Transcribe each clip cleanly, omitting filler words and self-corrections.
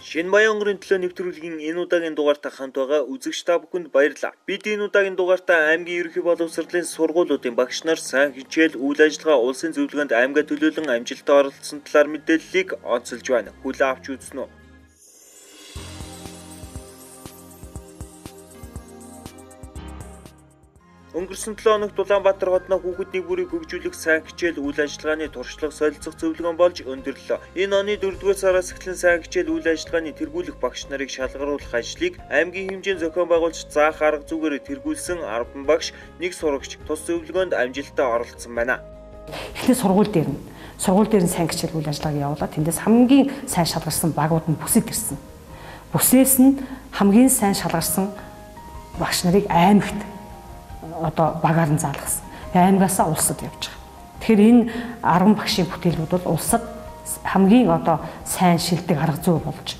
Шинэ Баянгарын төлөө нэвтрүүлгийн энэ удаагийн дугаартаа хамт байгаа үзэгч та бүхэнд баярлалаа. Бид энэ удаагийн дугаартаа аймгийн ерөнхий боловсролын сургуулиудын багш нар сайн хичээл үйл ажиллагаа улсын зөвлөгөөнд аймгаа төлөөлөн амжилттай оролцсон талаар мэдээллийг онцолж байна. Хүлээн авч үзнэ үү? Өнгөрсөн 7 хоногт Улаанбаатар хотно хүүхэдний бүрийг хөгжүүлэх сайн хичээл үйл ажиллагааны туршлага солилцох зөвлөгөөн болж өндөрлөө. Энэ оны 4-р сараас эхлэн сайн хичээл үйл ажиллагааны тэргүүлэх багш нарыг шалгаруулах ажлыг аймгийн хэмжээнд зохион байгуулж заах арга зүгээр тэргүүлсэн 10 багш, нэг сурагч тус зөвлөгөөнд амжилттай оролцсон байна. Эхний сургууль дээр нь сайн хичээл үйл ажиллагааг явуулаад тэндээс хамгийн сайн шалгарсан багууд нь бүсэд ирсэн. Бүсээс нь хамгийн сайн шалгарсан багш нарыг аймагт багаар нь заалгасан. Аймгаасаа улсад явж байгаа. Тэгэхээр энэ 10 багшийн бүтээлүүд бол улсад хамгийн сайн шилдэг арга зүй болж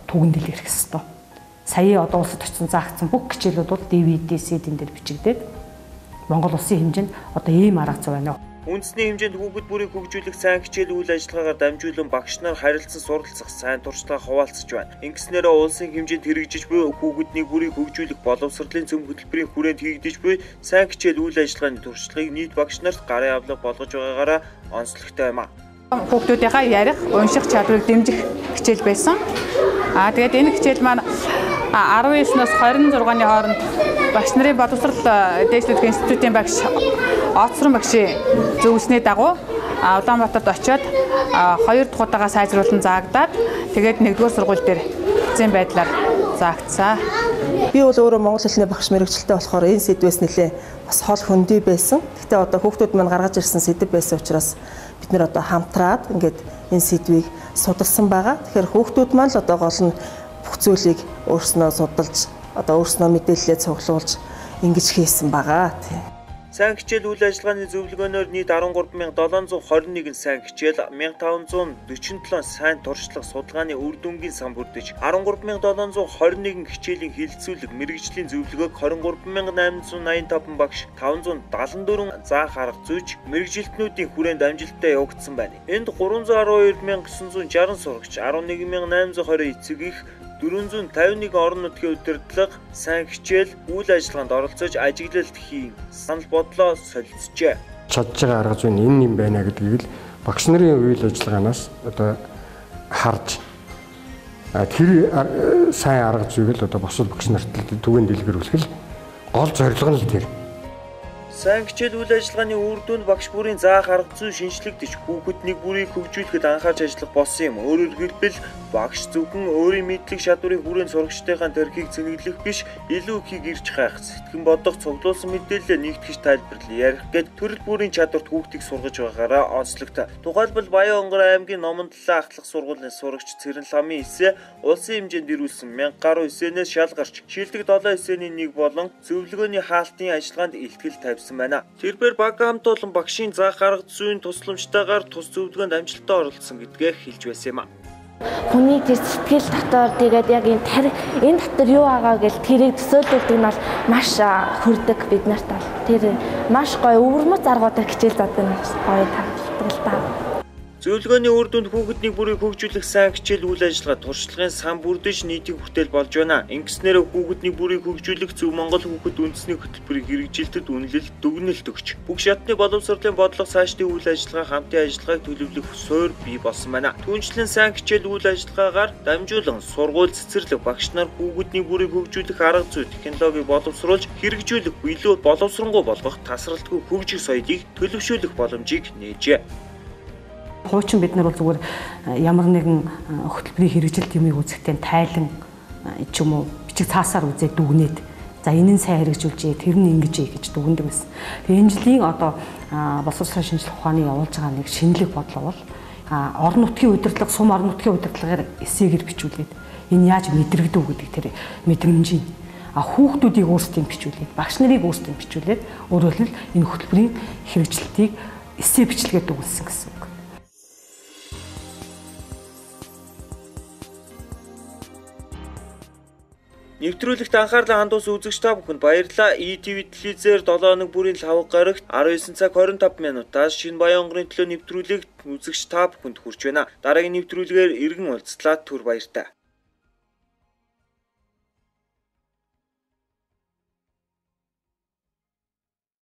түгэндэл ирэх ёстой. Сая улсад очсон заагдсан бүх хичээлүүд бол DVD, CD-н дээр бичигдээд Монгол улсын хэмжээнд ийм арга зүй байна. Үндэсний хэмжээнд хүүхэд бүрийг хөгжүүлэх сайн хичээл үйл ажиллагаагаар дамжуулан багш нар харилцан суралцах сайн туршлага хуваалцаж байна. Ингэснээр улсын хэмжээнд хэрэгжиж буй хүүхэдний бүрийг хөгжүүлэх боловсролын цөм хөтөлбөрийн хүрээнд хийгдэж буй сайн хичээл үйл ажиллагааны туршлагыг нийт багш нарт гарын авлага болгож байгаагаараа онцлогтой юм а. Хүүхдүүдийнхээ ярих, унших чадварыг дэмжих хичээл байсан. Тэгээд энэ хичээл маань 19-наас 26-ны хооронд багш нарын боловсрол дээшлүүлэх институтын багш Оцрон багшийн зөвлөсний дагуу Улаанбаатарт очиод 2 дахь удаага сайжруулан заагдаад тэгээд 1-р сургууль дээр эзэн байдлаар заагдсан. Би бол өөрөө монгол хэлний багш мэргэжилтэй болохоор энэ сэдвээс нэлээ бас хол хөндөй байсан. Гэхдээ хүүхдүүд маань гаргаж ирсэн сэдв байсан учраас бид нэр хамтраад ингээд энэ сэдвийг судалсан байгаа. Тэгэхээр хүүхдүүд маань л гол нь бүх зүйлийг өөрснөө судалж өөрснөө мэдээлэлээ цуглуулж ингэж хийсэн байгаа. Сайн хичээл үйл ажиллагааны зөвлөгөөнөөр нийт 13721 сайн хичээл, 1547 сайн туршлага судалгааны үр дүнгийн сан бүрдэж, 13721 хичээлийн хилцүүлэг мэргэжлийн зөвлөгөөг 23885 багш, 574 заах арга зүйч мэргэжилтнүүдийн хүрээнд амжилттай явагдсан байна. Энд 312960 сурагч, 11820 эцэг эх, 451 орон нутгийн удирдлага сайн хичээл үйл ажиллагаанд оролцож ажиглалт хийн санал бодлоо солилцжээ. Чадж байгаа арга зүй нь энэ юм байна гэдгийг л багш нарын үйл ажиллагаанаас харж тэр сайн арга зүйг л босол багш нарт түгээн дэлгэрүүлэх л гол зорилго нь л тэр. Сайн хичээл үйл ажиллагааны үр дүнд багш бүрийн заах арга зүй шинжлэгдэж хүүхэдний бүрийг хөгжүүлэхэд анхаарч ажиллах болсон юм. Өөрөөр хэлбэл багш зөвхөн өөрийн мэдлэг чадварыг хүрээнд сурагчдынхаа тархийг цэнэглэх биш, илүү ихийг ирж хайх, сэтгэн бодох, цуглуулсан мэдээлэлээ нэгтгэж тайлбарлал ярих гэд төрөл бүрийн чадварт хүүхдийг сургаж байгаагаараа онцлогтой. Тухайлбал Баянгарын аймгийн Номондлоо ахлах сургуулийн сурагч Цэрэн ламын эсээ улсын хэмжээнд ирүүлсэн 1000 гаруй эсээнээс шалгарч шилдэг 7 эсээний нэг болон зөвлөгөөний хаалтын ажиллагаанд илтгэл тавьсан байна. Тэрээр баг хамт олон багшийн заах арга зүйн тусламжтайгаар тус зөвлөгөөнд амжилттай оролцсон гэдгээ хэлж байсан юм а. Хүний тэр сэтгэл дотор тэгээд яг энэ дотор юу байгаа гэж тэрийг төсөөлүүлдэг нь бол маш хүрдэг бид нарт бол. Тэр маш гоё өвөрмөц аргуудаар хичээл задаг нь гоё таалагддаг л та. Зөвлөгөөний үр дүнд хүүхэдний бүрийг хөгжүүлэх сайн хичээл үйл ажиллагаа туршлагын сан бүрдэж нийтийн бүтээл болж байна. Ингэснээр хүүхэдний бүрийг хөгжүүлэх зөв Монгол хүүхэд үндэсний хөтөлбөрийг хэрэгжилтэд үнэлэлт дүгнэлт өгч бүх шатны боловсролын бодлого цаашдын үйл ажиллагаа хамтын ажиллагааг төлөвлөх суурь бий болсон байна. Түүнчлэн сайн хичээл үйл ажиллагаагаар дамжуулан сургууль цэцэрлэг багш нар хүүхэдний бүрийг хөгжүүлэх арга зүй технологиг боловсруулж хэрэгжүүлэх илүү боловсронгуй болгох тасралтгүй хөгжих соёлыг төлөвшүүлэх боломжийг нээжээ. Хуучин бид нар бол зүгээр ямар нэгэн хөтөлбөрийн хэрэгжилт юмыг үзэхдээ тайлан ч юм уу бичиг цаасаар үзээд дүгнээд за энэ нь сайн хэрэгжүүлжээ тэр нь ингэж гэж дүгнэдэг байсан. Тэгээ энэ жилийн боловсрол шинжилгээ ухааны явуулж байгаа нэг шинэлэг бодлого бол орон нутгийн удирдлага, сум орон нутгийн удирдлагаар эсээгээр бичүүлээд энэ яаж мэдрэгдв гэдэг тэр мэдрэмжийг хүүхдүүдийг өөрсдийн бичүүлээд багш нарыг өөрсдийн бичүүлээд өөрөөр хэлбэл энэ хөтөлбөрийн хэрэгжилтийг эсээ бичлэгээр дүгнсэн гэсэн үг. Нэвтрүүлэгт анхаарлаа хандуулсан үзэгч та бүхэнд баярлалаа. ETV телевизээр 7 хоног бүрийн лавга гарагт 19 цаг 25 минутаас шинэ Баянгарын төлөө нэвтрүүлэгт үзэгч та бүхэнд хүрч байна. Дараагийн нэвтрүүлгээр иргэн уулзлаа. Түр баяртай.